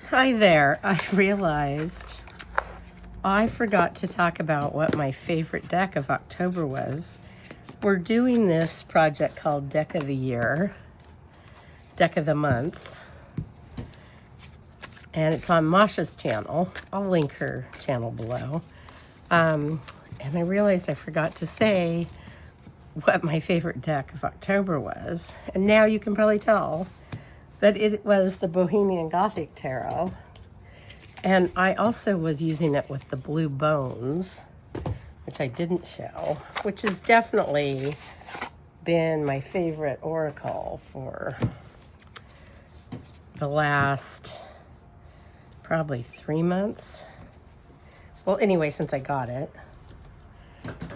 Hi there. I realized I forgot to talk about what my favorite deck of October was. We're doing this project called Deck of the Year, Deck of the Month, and it's on Masha's channel. I'll link her channel below. And I realized I forgot to say what my favorite deck of October was. And now you can probably tell that it was the Bohemian Gothic Tarot. And I also was using it with the Blue Bones, which I didn't show, which has definitely been my favorite oracle for the last probably 3 months. Well, anyway, since I got it.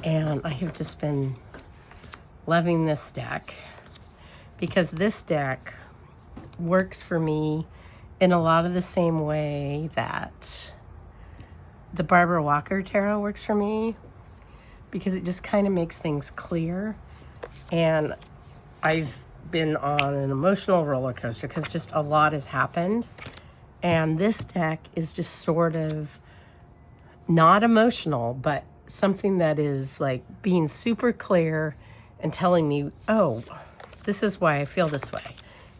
And I have just been loving this deck because this deck works for me in a lot of the same way that the Barbara Walker Tarot works for me, because it just kind of makes things clear. And I've been on an emotional roller coaster because just a lot has happened. And this deck is just sort of not emotional, but something that is like being super clear and telling me, oh, this is why I feel this way.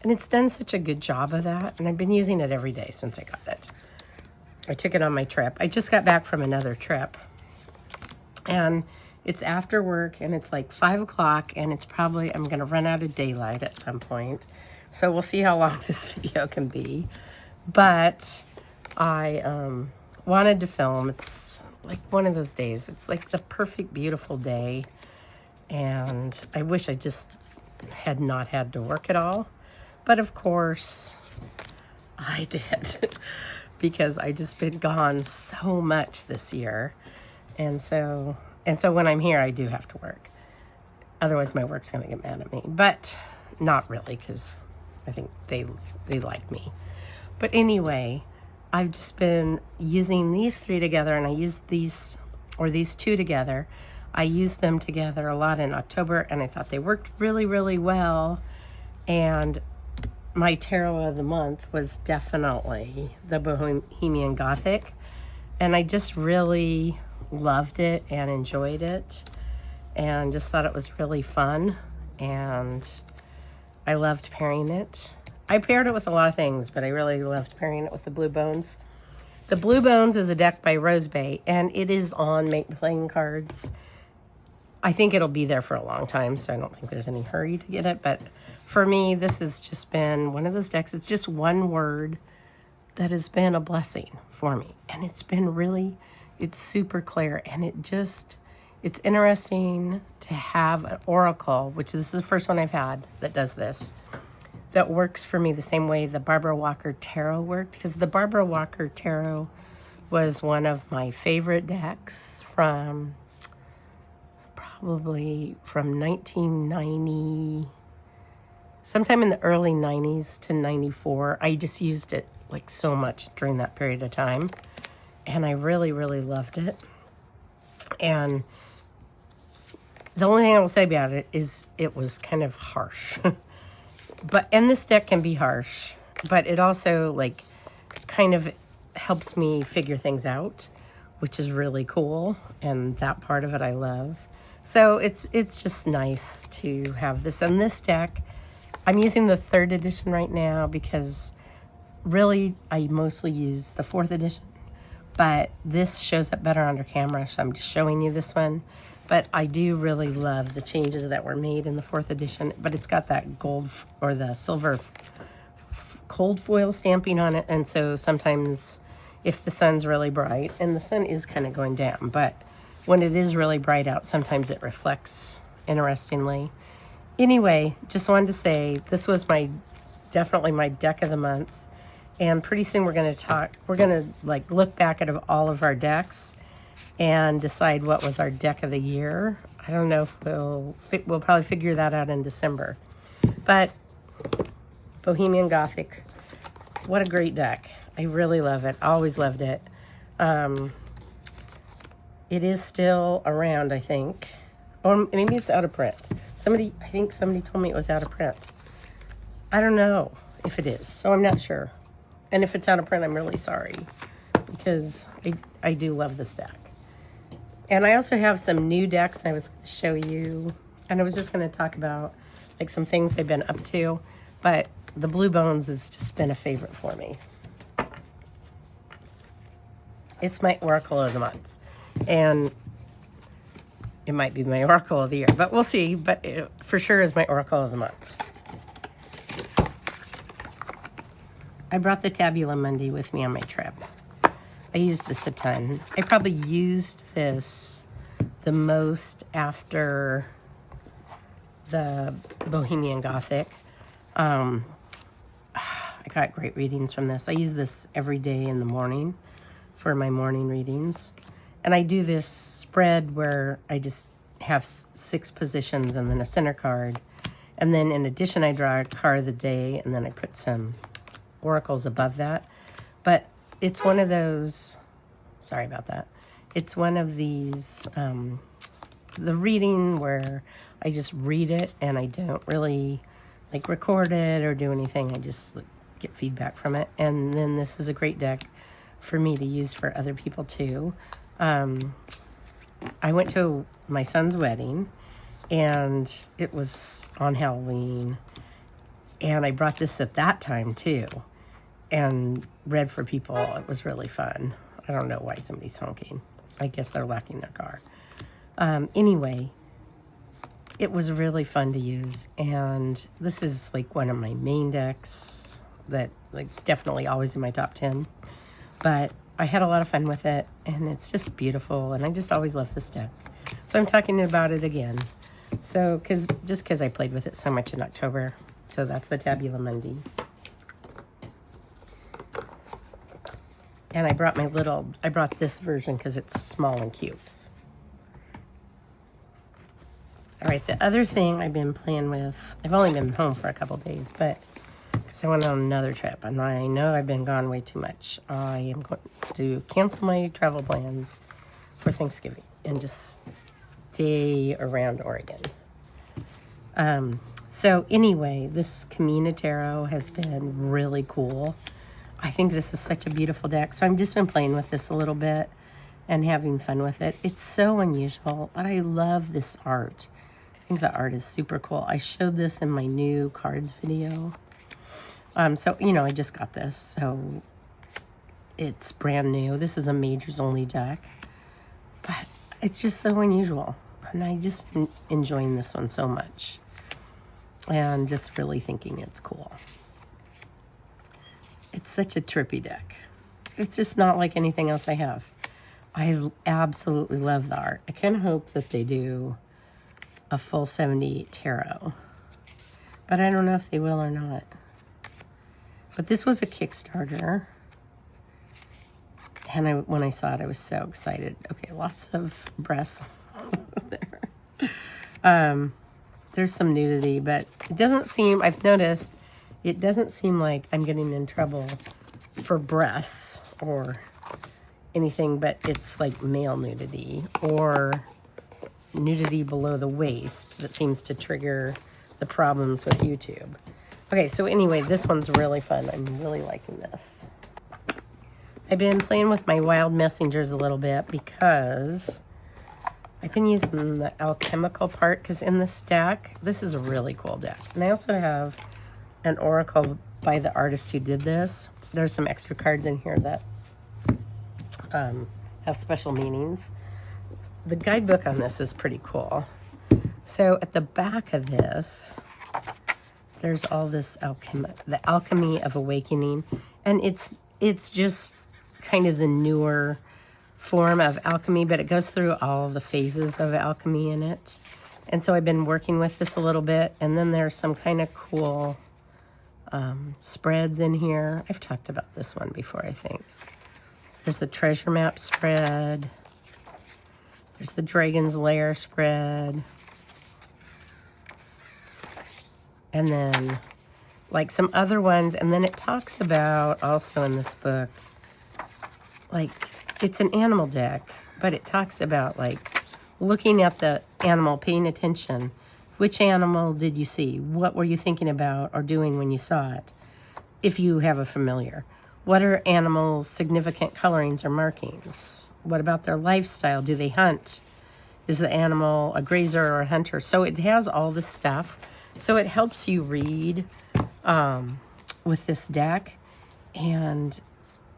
And it's done such a good job of that. And I've been using it every day since I got it. I took it on my trip. I just got back from another trip. And it's after work and it's like 5 o'clock and it's probably, I'm going to run out of daylight at some point. So we'll see how long this video can be. But I wanted to film. It's like one of those days. It's like the perfect, beautiful day. And I wish I just had not had to work at all. But of course, I did because I just been gone so much this year. And so when I'm here, I do have to work. Otherwise, my work's going to get mad at me. But not really, because I think they like me. But anyway, I've just been using these three together, and I used these two together. I used them together a lot in October, and I thought they worked really, really well. And my tarot of the month was definitely the Bohemian Gothic. And I just really loved it and enjoyed it and just thought it was really fun. And I loved pairing it. I paired it with a lot of things, but I really loved pairing it with the Blue Bones. The Blue Bones is a deck by Rose Bay, and it is on Make Playing Cards. I think it'll be there for a long time, so I don't think there's any hurry to get it. But for me, this has just been one of those decks. It's just one word that has been a blessing for me. And it's been really, it's super clear. And it's interesting to have an oracle, which this is the first one I've had that does this, that works for me the same way the Barbara Walker Tarot worked. Because the Barbara Walker Tarot was one of my favorite decks from probably from 1990, sometime in the early 90s to 94. I just used it like so much during that period of time. And I really, really loved it. And the only thing I will say about it is it was kind of harsh. And this deck can be harsh, but it also like kind of helps me figure things out, which is really cool. And that part of it I love. So it's just nice to have this. And this deck, I'm using the 3rd edition right now because really I mostly use the 4th edition. But this shows up better under camera, so I'm just showing you this one. But I do really love the changes that were made in the 4th edition. But it's got that gold or the silver cold foil stamping on it. And so sometimes if the sun's really bright, and the sun is kind of going down, but when it is really bright out, sometimes it reflects interestingly. Anyway, just wanted to say this was definitely my deck of the month. And pretty soon we're going to like look back at all of our decks and decide what was our deck of the year. I don't know if we'll probably figure that out in December. But Bohemian Gothic, what a great deck. I really love it. I always loved it. It is still around, I think. Or maybe it's out of print. I think somebody told me it was out of print. I don't know if it is, so I'm not sure. And if it's out of print, I'm really sorry, because I do love this deck. And I also have some new decks I was going to show you. And I was just going to talk about like some things I've been up to. But the Blue Bones has just been a favorite for me. It's my Oracle of the month. And it might be my Oracle of the year, but we'll see. But it for sure is my Oracle of the month. I brought the Tabula Mundi with me on my trip. I used this a ton. I probably used this the most after the Bohemian Gothic. I got great readings from this. I use this every day in the morning for my morning readings. And I do this spread where I just have 6 positions and then a center card. And then in addition, I draw a card of the day, and then I put some oracles above that. But it's one of those, sorry about that. It's one of these, the reading where I just read it and I don't really like record it or do anything. I just get feedback from it. And then this is a great deck for me to use for other people too. I went to my son's wedding and it was on Halloween, and I brought this at that time too and read for people. It was really fun. I don't know why somebody's honking. I guess they're locking their car. Anyway, it was really fun to use, and this is like one of my main decks that like it's definitely always in my top 10. But I had a lot of fun with it, and it's just beautiful, and I just always love this deck. So I'm talking about it again. So, because I played with it so much in October. So that's the Tabula Mundi. And I brought this version because it's small and cute. All right, the other thing I've been playing with, I've only been home for a couple days, but because I went on another trip, and I know I've been gone way too much. I am going to cancel my travel plans for Thanksgiving and just stay around Oregon. So anyway, this Kamina Tarot has been really cool. I think this is such a beautiful deck. So I've just been playing with this a little bit and having fun with it. It's so unusual, but I love this art. I think the art is super cool. I showed this in my new cards video. So, you know, I just got this, so it's brand new. This is a majors only deck, but it's just so unusual. And I just enjoying this one so much and just really thinking it's cool. It's such a trippy deck. It's just not like anything else I have. I absolutely love the art. I kind of hope that they do a full 78 tarot, but I don't know if they will or not. But this was a Kickstarter, and when I saw it, I was so excited. Okay, lots of breasts there. There's some nudity, but it doesn't seem, I've noticed, it doesn't seem like I'm getting in trouble for breasts or anything, but it's like male nudity or nudity below the waist that seems to trigger the problems with YouTube. Okay, so anyway, this one's really fun. I'm really liking this. I've been playing with my wild messengers a little bit because I've been using the alchemical part, because in this deck, this is a really cool deck. And I also have an oracle by the artist who did this. There's some extra cards in here that have special meanings. The guidebook on this is pretty cool. So at the back of this, there's all this the alchemy of awakening, and it's just kind of the newer form of alchemy, but it goes through all the phases of alchemy in it. And so I've been working with this a little bit, and then there's some kind of cool spreads in here. I've talked about this one before, I think. There's the treasure map spread. There's the Dragon's Lair spread. And then like some other ones. And then it talks about also in this book, like it's an animal deck, but it talks about like looking at the animal, paying attention. Which animal did you see? What were you thinking about or doing when you saw it? If you have a familiar. What are animals' significant colorings or markings? What about their lifestyle? Do they hunt? Is the animal a grazer or a hunter? So it has all this stuff. So it helps you read with this deck. And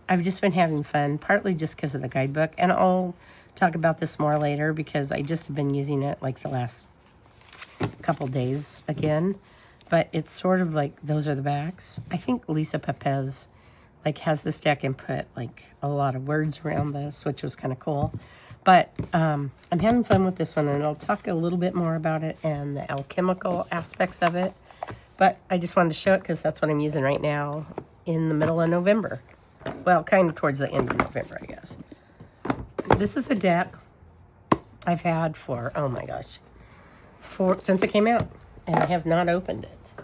I've just been having fun, partly just because of the guidebook. And I'll talk about this more later because I just have been using it like the last couple days again. But it's sort of like, those are the backs. I think Lisa Pepez like has this deck and put like a lot of words around this, which was kind of cool. But I'm having fun with this one, and I'll talk a little bit more about it and the alchemical aspects of it. But I just wanted to show it because that's what I'm using right now in the middle of November. Well, kind of towards the end of November, I guess. This is a deck I've had for, oh my gosh, since it came out, and I have not opened it.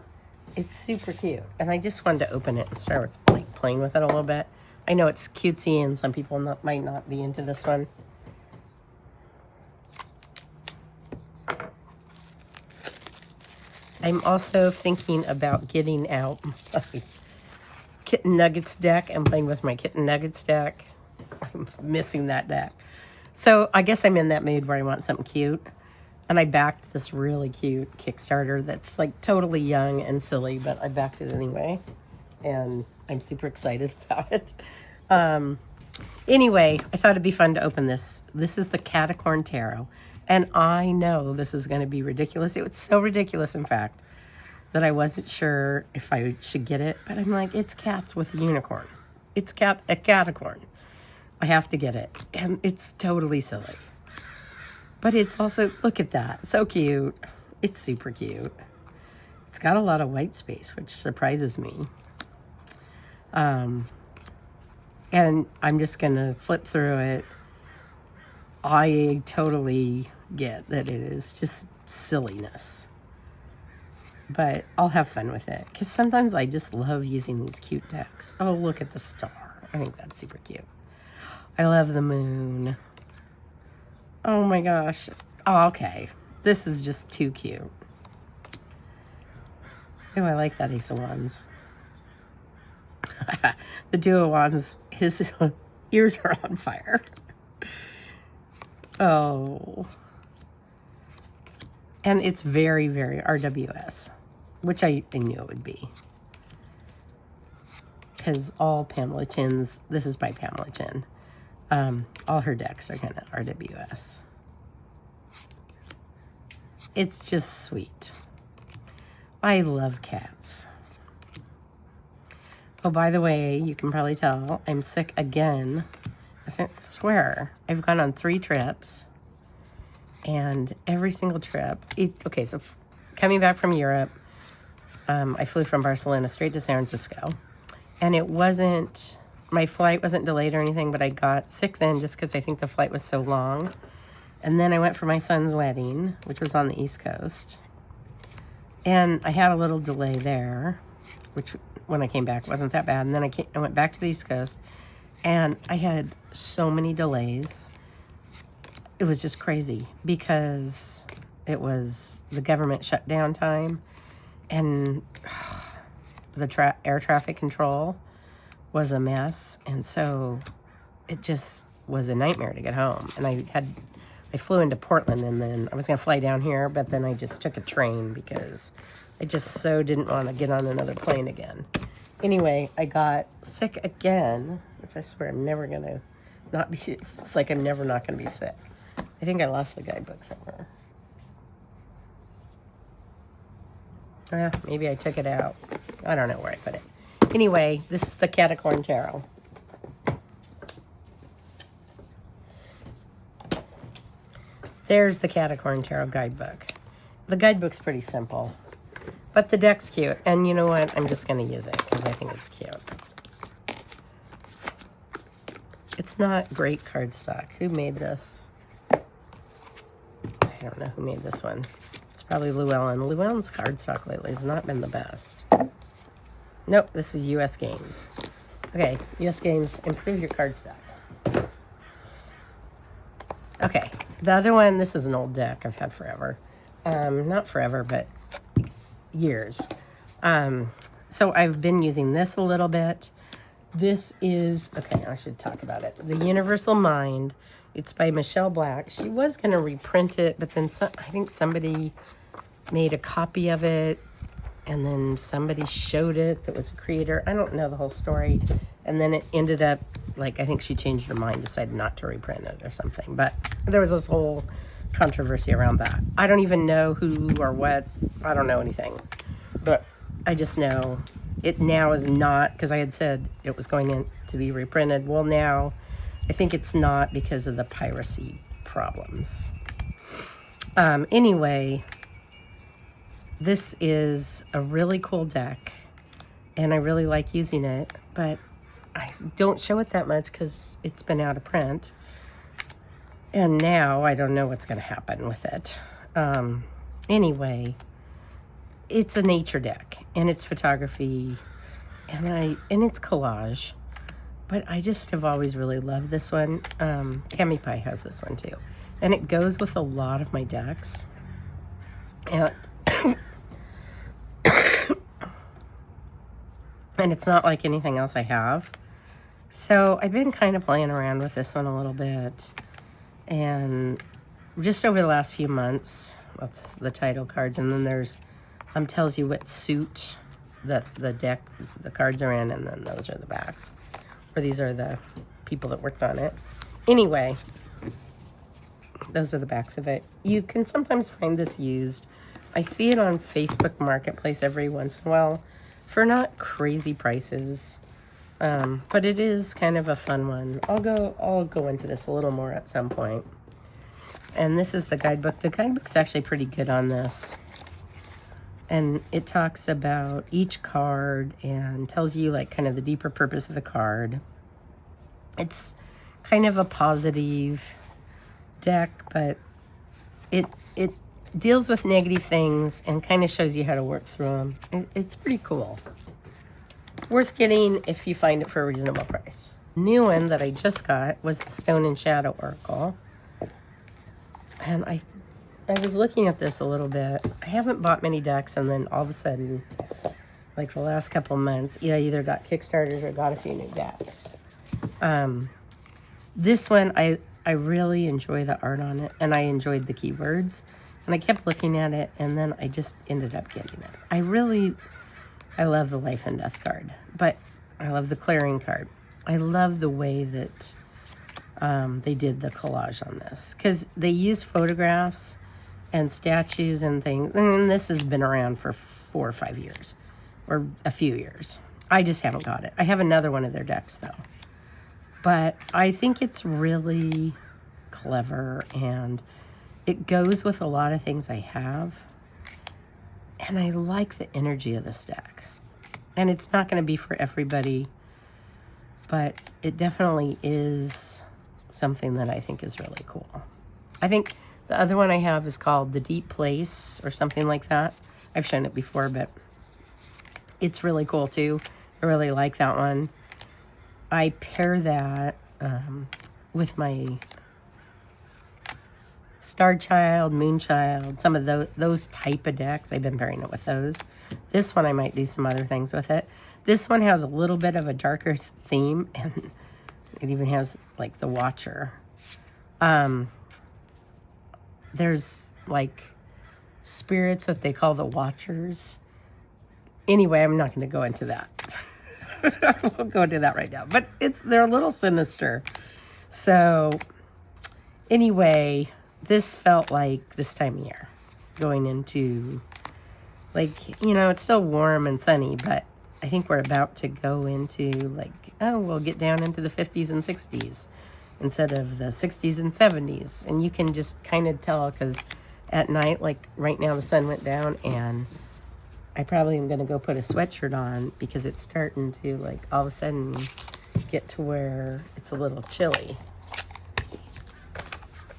It's super cute, and I just wanted to open it and start like playing with it a little bit. I know it's cutesy, and some people might not be into this one. I'm also thinking about getting out my Kitten Nuggets deck and playing with my Kitten Nuggets deck. I'm missing that deck. So I guess I'm in that mood where I want something cute. And I backed this really cute Kickstarter that's like totally young and silly, but I backed it anyway. And I'm super excited about it. Anyway, I thought it'd be fun to open this. This is the Catacorn Tarot. And I know this is going to be ridiculous. It was so ridiculous, in fact, that I wasn't sure if I should get it. But I'm like, it's cats with a unicorn. It's a Catacorn. I have to get it. And it's totally silly. But it's also, look at that. So cute. It's super cute. It's got a lot of white space, which surprises me. And I'm just going to flip through it. I totally get that it is just silliness. But I'll have fun with it. Because sometimes I just love using these cute decks. Oh, look at the star. I think that's super cute. I love the moon. Oh my gosh. Oh, okay. This is just too cute. Oh, I like that Ace of Wands. The Two of Wands, his ears are on fire. Oh. And it's very, very RWS, which I knew it would be. Because all Pamela Chin's, this is by Pamela Chin. All her decks are kind of RWS. It's just sweet. I love cats. Oh, by the way, you can probably tell I'm sick again. I swear, I've gone on 3 trips. And every single trip, okay, so coming back from Europe, I flew from Barcelona straight to San Francisco. And it wasn't, my flight wasn't delayed or anything, but I got sick then just because I think the flight was so long. And then I went for my son's wedding, which was on the East Coast. And I had a little delay there, which when I came back wasn't that bad. And then I went back to the East Coast, and I had so many delays. It was just crazy because it was the government shutdown time, and the air traffic control was a mess. And so it just was a nightmare to get home. And I flew into Portland, and then I was going to fly down here, but then I just took a train because I just so didn't want to get on another plane again. Anyway, I got sick again, which I swear I'm never going to not be, it's like I'm never not going to be sick. I think I lost the guidebook somewhere. Maybe I took it out. I don't know where I put it. Anyway, this is the Catacorn Tarot. There's the Catacorn Tarot guidebook. The guidebook's pretty simple, but the deck's cute. And you know what? I'm just going to use it because I think it's cute. It's not great cardstock. Who made this? I don't know who made this one. It's probably Llewellyn. Llewellyn's cardstock lately has not been the best. Nope, this is U.S. Games. Okay, U.S. Games, improve your cardstock. Okay, the other one, this is an old deck I've had forever. Not forever, but years. So I've been using this a little bit. This is, okay, I should talk about it. The Universal Mind. It's by Michelle Black. She was going to reprint it, but then I think somebody made a copy of it, and then somebody showed it that was a creator. I don't know the whole story. And then it ended up, like, I think she changed her mind, decided not to reprint it or something. But there was this whole controversy around that. I don't even know who or what. I don't know anything. But I just know it now is not, because I had said it was going in to be reprinted. Well, now I think it's not because of the piracy problems. Anyway, this is a really cool deck, and I really like using it, but I don't show it that much because it's been out of print. And now I don't know what's going to happen with it. Anyway, it's a nature deck, and it's photography, and it's collage. But I just have always really loved this one. Tammy Pie has this one too. And it goes with a lot of my decks. And, and it's not like anything else I have. So I've been kind of playing around with this one a little bit. And just over the last few months, that's the title cards. And then there's, tells you what suit that the deck, the cards are in, and then those are the backs. Or these are the people that worked on it. Anyway, those are the backs of it. You can sometimes find this used. I see it on Facebook Marketplace every once in a while for not crazy prices. But it is kind of a fun one. I'll go into this a little more at some point. And this is the guidebook. The guidebook's actually pretty good on this. And it talks about each card and tells you like kind of the deeper purpose of the card. It's kind of a positive deck, but it deals with negative things and kind of shows you how to work through them. It's pretty cool. Worth getting if you find it for a reasonable price. New one that I just got was the Stone and Shadow Oracle. And I was looking at this a little bit. I haven't bought many decks, and then all of a sudden, like the last couple months, I either got Kickstarters or got a few new decks. This one, I really enjoy the art on it, and I enjoyed the keywords. And I kept looking at it, and then I just ended up getting it. I love the Life and Death card, but I love the Clearing card. I love the way that they did the collage on this, because they use photographs and statues and things. And this has been around for 4 or 5 years, or a few years. I just haven't got it. I have another one of their decks, though. But I think it's really clever, and it goes with a lot of things I have. And I like the energy of this deck. And it's not going to be for everybody, but it definitely is something that I think is really cool. I think the other one I have is called The Deep Place or something like that. I've shown it before, but it's really cool too. I really like that one. I pair that with my Star Child, Moon Child, some of those type of decks. I've been pairing it with those. This one I might do some other things with it. This one has a little bit of a darker theme, and it even has like the Watcher. There's like spirits that they call the Watchers. Anyway, I'm not going to go into that. I won't go into that right now. But they're a little sinister. So anyway, this felt like this time of year. Going into, like, it's still warm and sunny, but I think we're about to go into, like, we'll get down into the 50s and 60s instead of the 60s and 70s. And you can just kind of tell, because at night, like right now, the sun went down, and I probably am going to go put a sweatshirt on because it's starting to, like, all of a sudden get to where it's a little chilly.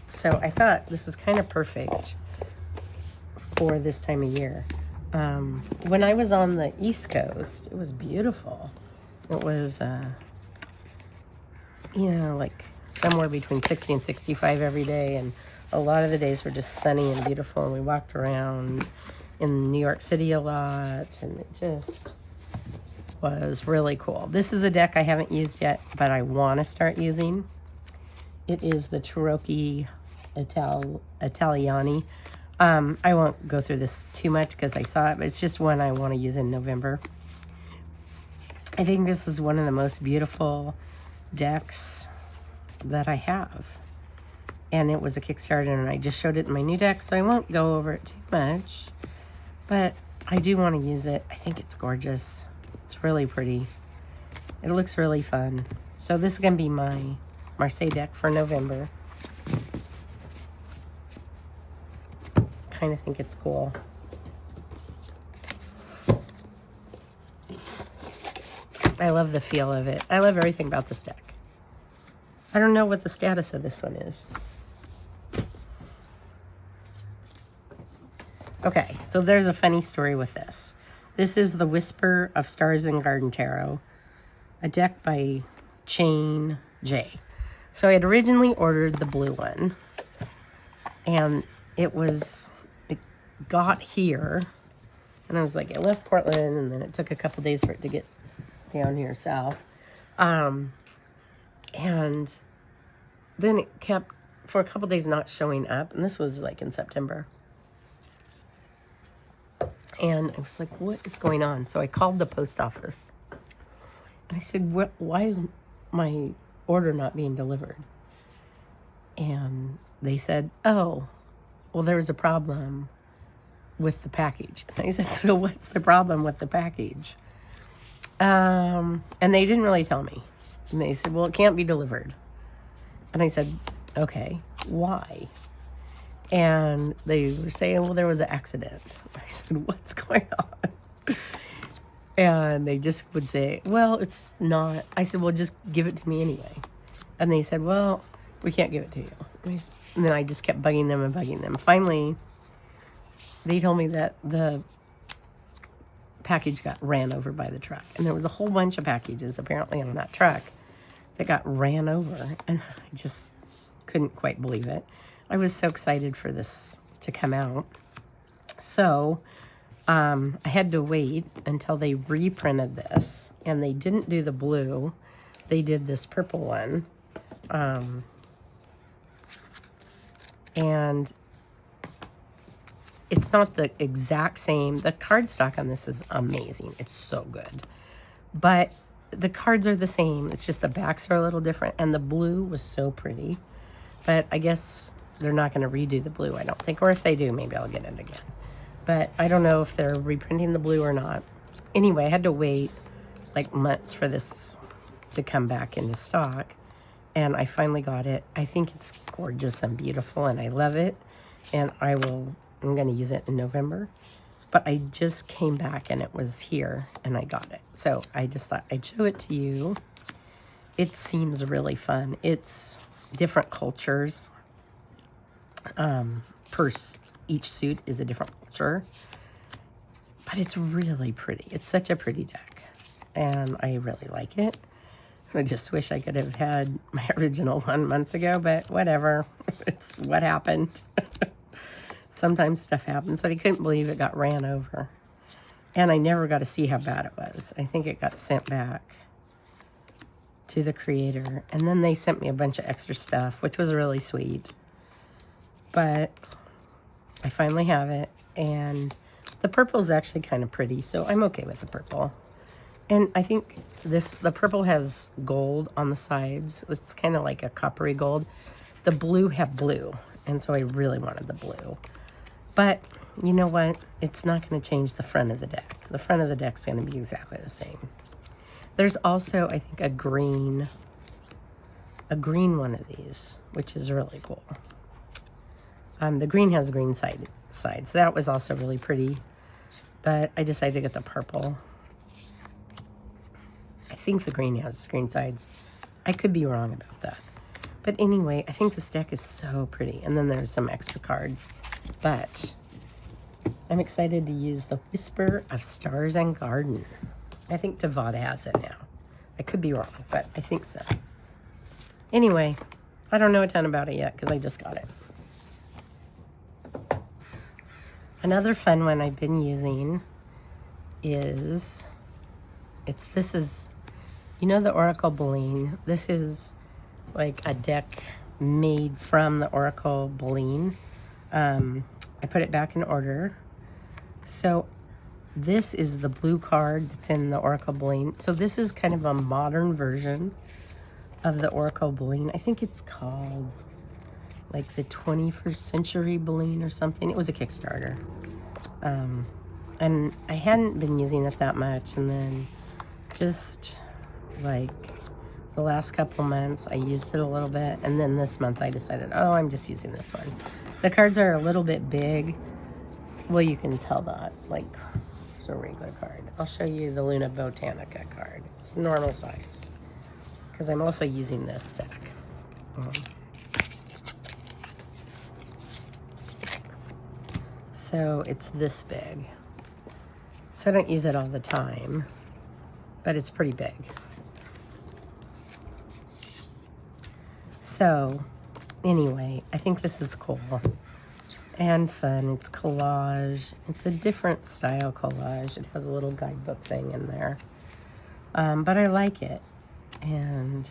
So I thought this is kind of perfect for this time of year. When I was on the East Coast, it was beautiful. It was, like somewhere between 60 and 65 every day. And a lot of the days were just sunny and beautiful. And we walked around in New York City a lot. And was really cool. This is a deck I haven't used yet, but I want to start using. It is the Tarocchi Italiani. I won't go through this too much because I saw it, but it's just one I want to use in November. I think this is one of the most beautiful decks that I have. And it was a Kickstarter, and I just showed it in my new deck, so I won't go over it too much. But I do want to use it. I think it's gorgeous. It's really pretty. It looks really fun. So this is going to be my Marseille deck for November. Kind of think it's cool. I love the feel of it. I love everything about this deck. I don't know what the status of this one is. Okay, so there's a funny story with this. This is the Whisper of Stars and Garden Tarot, a deck by Chain J. So I had originally ordered the blue one, and it got here, and I was like, it left Portland, and then it took a couple days for it to get down here south. And then it kept, for a couple days, not showing up, and this was like in September. And I was like, what is going on? So I called the post office. And I said, why is my order not being delivered? And they said, oh, well, there was a problem with the package. And I said, so what's the problem with the package? And they didn't really tell me. And they said, well, it can't be delivered. And I said, okay, why? And they were saying, well, there was an accident. I said, what's going on? And they just would say, well, it's not. I said, well, just give it to me anyway. And they said, well, we can't give it to you. And then I just kept bugging them and bugging them. Finally, they told me that the package got ran over by the truck. And there was a whole bunch of packages apparently on that truck that got ran over. And I just couldn't quite believe it. I was so excited for this to come out. So I had to wait until they reprinted this. And they didn't do the blue. They did this purple one. And it's not the exact same. The cardstock on this is amazing. It's so good. But the cards are the same. It's just the backs are a little different. And the blue was so pretty. But I guess they're not going to redo the blue, I don't think. Or if they do, maybe I'll get it again. But I don't know if they're reprinting the blue or not. Anyway, I had to wait like months for this to come back into stock. And I finally got it. I think it's gorgeous and beautiful, and I love it. And I'm going to use it in November. But I just came back, and it was here, and I got it. So I just thought I'd show it to you. It seems really fun. It's different cultures. Each suit is a different culture. But it's really pretty. It's such a pretty deck. And I really like it. I just wish I could have had my original one months ago, but whatever. It's what happened. Sometimes stuff happens. I couldn't believe it got ran over. And I never got to see how bad it was. I think it got sent back to the creator. And then they sent me a bunch of extra stuff, which was really sweet. But I finally have it. And the purple is actually kind of pretty, so I'm okay with the purple. And I think the purple has gold on the sides. It's kind of like a coppery gold. The blue have blue, and so I really wanted the blue. But you know what? It's not going to change the front of the deck. The front of the deck's going to be exactly the same. There's also, I think, a green one of these, which is really cool. The green has green sides. That was also really pretty, but I decided to get the purple. I think the green has green sides. I could be wrong about that. But anyway, I think this deck is so pretty. And then there's some extra cards. But I'm excited to use the Whisper of Stars and Garden. I think Tavada has it now. I could be wrong, but I think so. Anyway, I don't know a ton about it yet because I just got it. Another fun one I've been using is This is, you know, the Oracle Boline. This is like a deck made from the Oracle Boline. I put it back in order. So this is the blue card that's in the Oracle Boline. So this is kind of a modern version of the Oracle Boline. I think it's called like the 21st Century Boline or something. It was a Kickstarter. And I hadn't been using it that much. And then just like the last couple months, I used it a little bit. And then this month I decided, oh, I'm just using this one. The cards are a little bit big. Well, you can tell that. Like, it's a regular card. I'll show you the Luna Botanica card. It's normal size. Because I'm also using this deck. So it's this big. So I don't use it all the time, but it's pretty big. So anyway, I think this is cool and fun. It's collage. It's a different style collage. It has a little guidebook thing in there. But I like it. And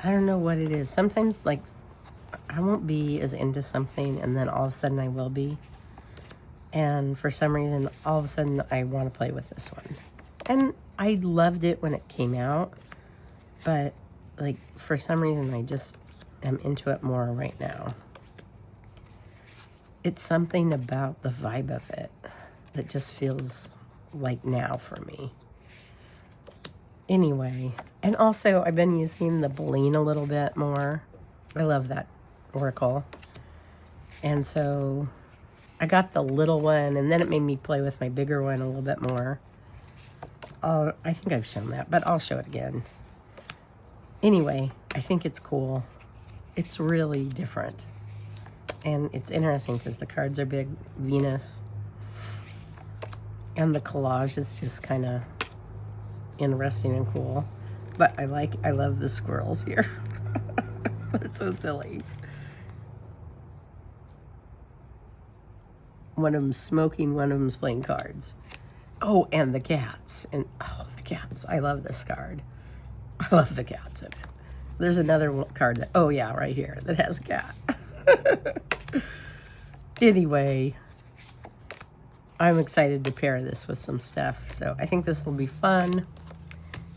I don't know what it is. Sometimes, like, I won't be as into something, and then all of a sudden I will be. And for some reason, all of a sudden I want to play with this one. And I loved it when it came out. But, like, for some reason, I just am into it more right now. It's something about the vibe of it that just feels like now for me. Anyway, and also I've been using the Boline a little bit more. I love that Oracle. And so I got the little one, and then it made me play with my bigger one a little bit more. I think I've shown that, but I'll show it again. Anyway, I think it's cool. It's really different. And it's interesting because the cards are big, Venus. And the collage is just kind of interesting and cool. But I love the squirrels here. They're so silly. One of them's smoking, one of them's playing cards. Oh, and the cats. And oh, the cats. I love this card. I love the cats in it. There's another card that, oh yeah, right here, that has a cat. Anyway, I'm excited to pair this with some stuff. So I think this will be fun.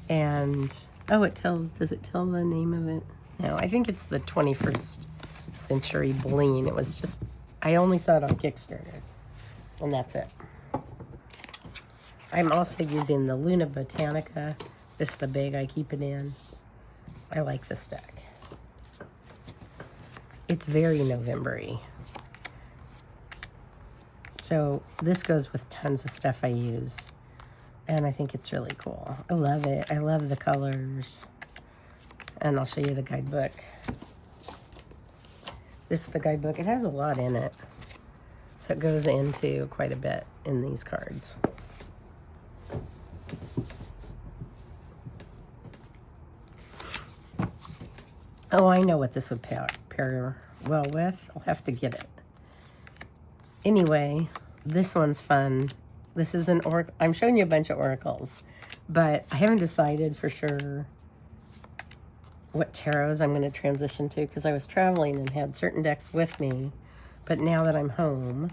And, oh, does it tell the name of it? No, I think it's the 21st Century Boline. It was just, I only saw it on Kickstarter. And that's it. I'm also using the Luna Botanica. This is the bag I keep it in. I like this deck. It's very November-y. So this goes with tons of stuff I use. And I think it's really cool. I love it. I love the colors. And I'll show you the guidebook. This is the guidebook. It has a lot in it. So it goes into quite a bit in these cards. Oh, I know what this would pair well with. I'll have to get it. Anyway, this one's fun. This is an oracle. I'm showing you a bunch of oracles, but I haven't decided for sure what tarots I'm going to transition to because I was traveling and had certain decks with me. But now that I'm home,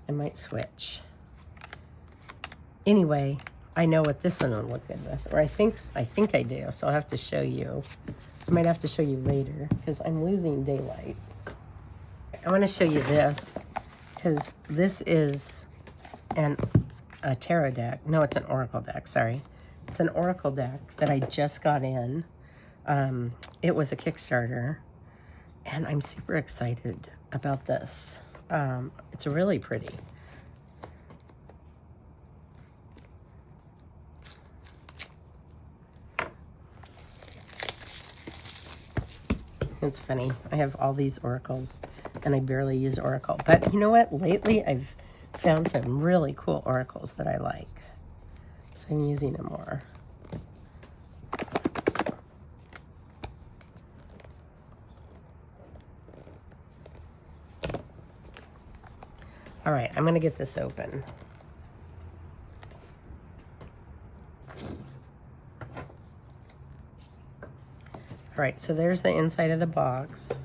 I might switch. Anyway, I know what this one will look good with, or I think I do. So I'll have to show you. I might have to show you later because I'm losing daylight. I want to show you this because this is a tarot deck. No, it's an oracle deck. Sorry, it's an oracle deck that I just got in. It was a Kickstarter, and I'm super excited about this. It's really pretty. It's funny. I have all these oracles, and I barely use oracle. But you know what? Lately, I've found some really cool oracles that I like. So I'm using them more. All right, I'm going to get this open. All right, so there's the inside of the box.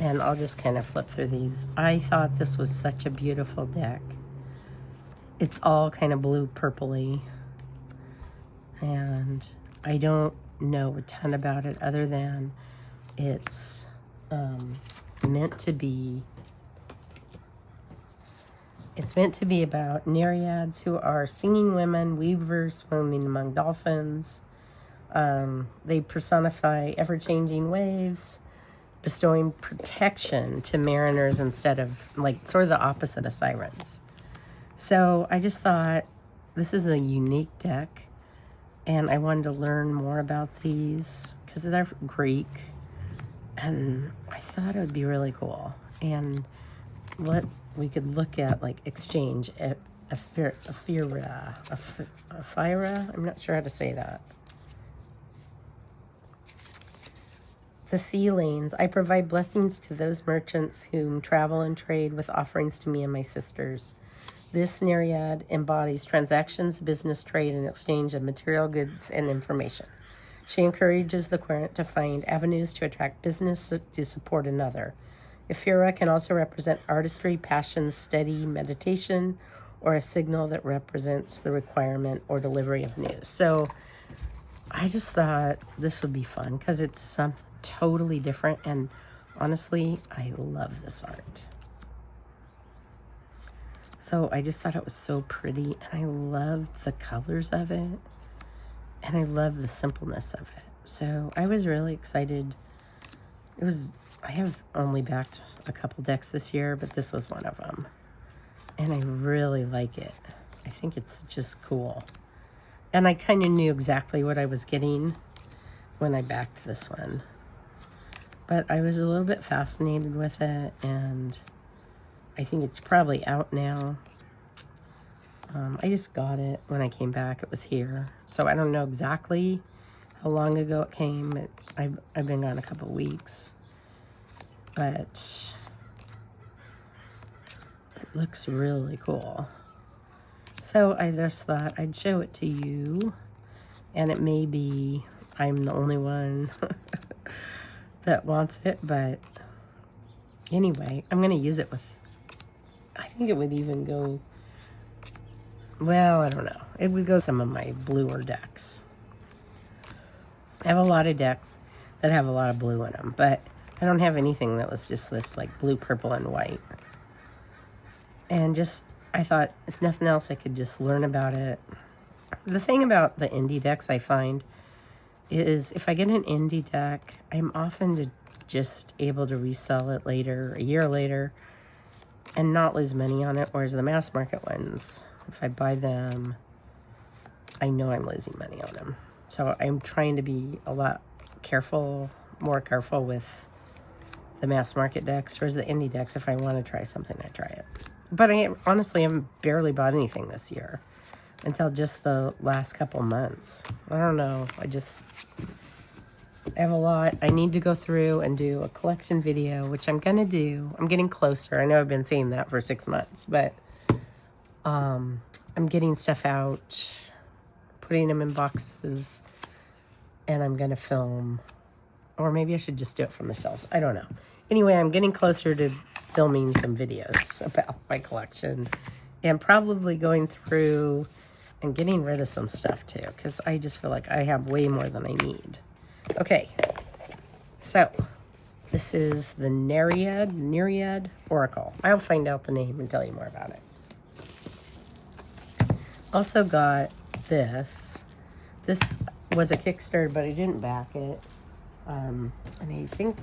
And I'll just kind of flip through these. I thought this was such a beautiful deck. It's all kind of blue purpley. And I don't know a ton about it other than it's meant to be about Nereids who are singing women, weavers swimming among dolphins. They personify ever-changing waves, bestowing protection to mariners instead of, like, sort of the opposite of sirens. So I just thought this is a unique deck, and I wanted to learn more about these because they're Greek, and I thought it would be really cool. And we could look at, like, exchange Ephira. I'm not sure how to say that. The sea lanes. I provide blessings to those merchants whom travel and trade with offerings to me and my sisters. This Nereid embodies transactions, business, trade, and exchange of material goods and information. She encourages the querent to find avenues to attract business to support another. Ephira can also represent artistry, passion, steady meditation, or a signal that represents the requirement or delivery of news. So I just thought this would be fun because it's something totally different, and honestly, I love this art. So I just thought it was so pretty, and I loved the colors of it, and I love the simpleness of it. So I was really excited. I have only backed a couple decks this year, but this was one of them, and I really like it. I think it's just cool, and I kind of knew exactly what I was getting when I backed this one. But I was a little bit fascinated with it, and I think it's probably out now. I just got it when I came back. It was here. So I don't know exactly how long ago it came. I've been gone a couple of weeks. But it looks really cool. So I just thought I'd show it to you. And it may be I'm the only one that wants it, but anyway, I'm going to use it with, I think it would even go, well, I don't know. It would go some of my bluer decks. I have a lot of decks that have a lot of blue in them, but I don't have anything that was just this, like, blue, purple, and white. And just, I thought, if nothing else, I could just learn about it. The thing about the indie decks I find is if I get an indie deck, I'm often just able to resell it later, a year later, and not lose money on it, whereas the mass market ones, if I buy them, I know I'm losing money on them. So I'm trying to be a lot more careful with the mass market decks, whereas the indie decks, if I want to try something, I try it. But I honestly haven't barely bought anything this year until just the last couple months. I don't know. I have a lot. I need to go through and do a collection video, which I'm going to do. I'm getting closer. I know I've been saying that for 6 months, but I'm getting stuff out, putting them in boxes, and I'm going to film. Or maybe I should just do it from the shelves. I don't know. Anyway, I'm getting closer to filming some videos about my collection and probably going through and getting rid of some stuff too, because I just feel like I have way more than I need. Okay, so this is the Nereid Oracle. I'll find out the name and tell you more about it. Also got this. This was a Kickstarter, but I didn't back it. And I think,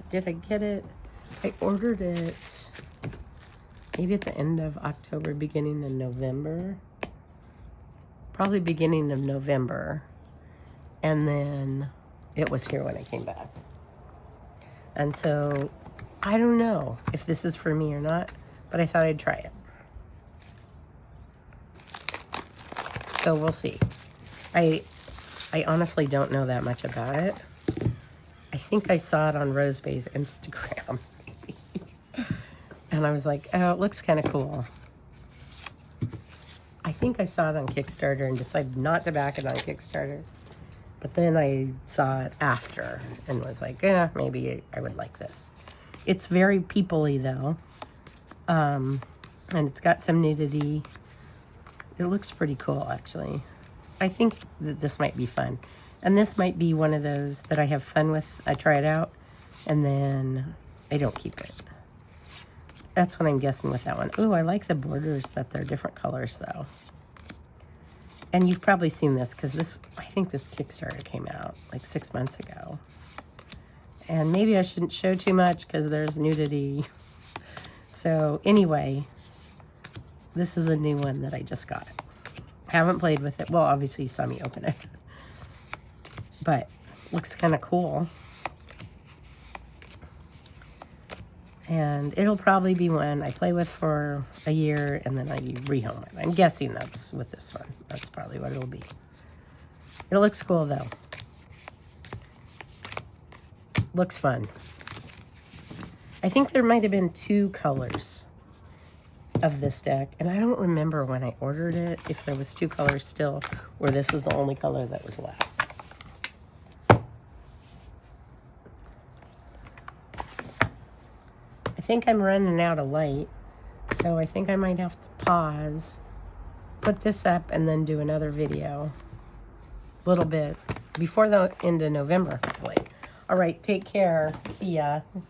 did I get it? I ordered it maybe at the end of October, beginning of November. Probably beginning of November. And then it was here when I came back. And so I don't know if this is for me or not, but I thought I'd try it. So we'll see. I honestly don't know that much about it. I think I saw it on Rose Bay's Instagram. And I was like, oh, it looks kind of cool. I think I saw it on Kickstarter and decided not to back it on Kickstarter. But then I saw it after and was like, yeah, maybe I would like this. It's very people-y though. And it's got some nudity. It looks pretty cool, actually. I think that this might be fun. And this might be one of those that I have fun with. I try it out, and then I don't keep it. That's what I'm guessing with that one. Ooh, I like the borders, that they're different colors, though. And you've probably seen this, because this, I think this Kickstarter came out like 6 months ago. And maybe I shouldn't show too much, because there's nudity. So anyway, this is a new one that I just got. Haven't played with it. Well, obviously you saw me open it. But looks kind of cool. And it'll probably be one I play with for a year and then I rehome it. I'm guessing that's with this one. That's probably what it'll be. It looks cool though. Looks fun. I think there might have been 2 colors of this deck, and I don't remember when I ordered it if there was 2 colors still, or this was the only color that was left. I think I'm running out of light, so I think I might have to pause, put this up, and then do another video a little bit before the end of November, hopefully. All right, take care. See ya.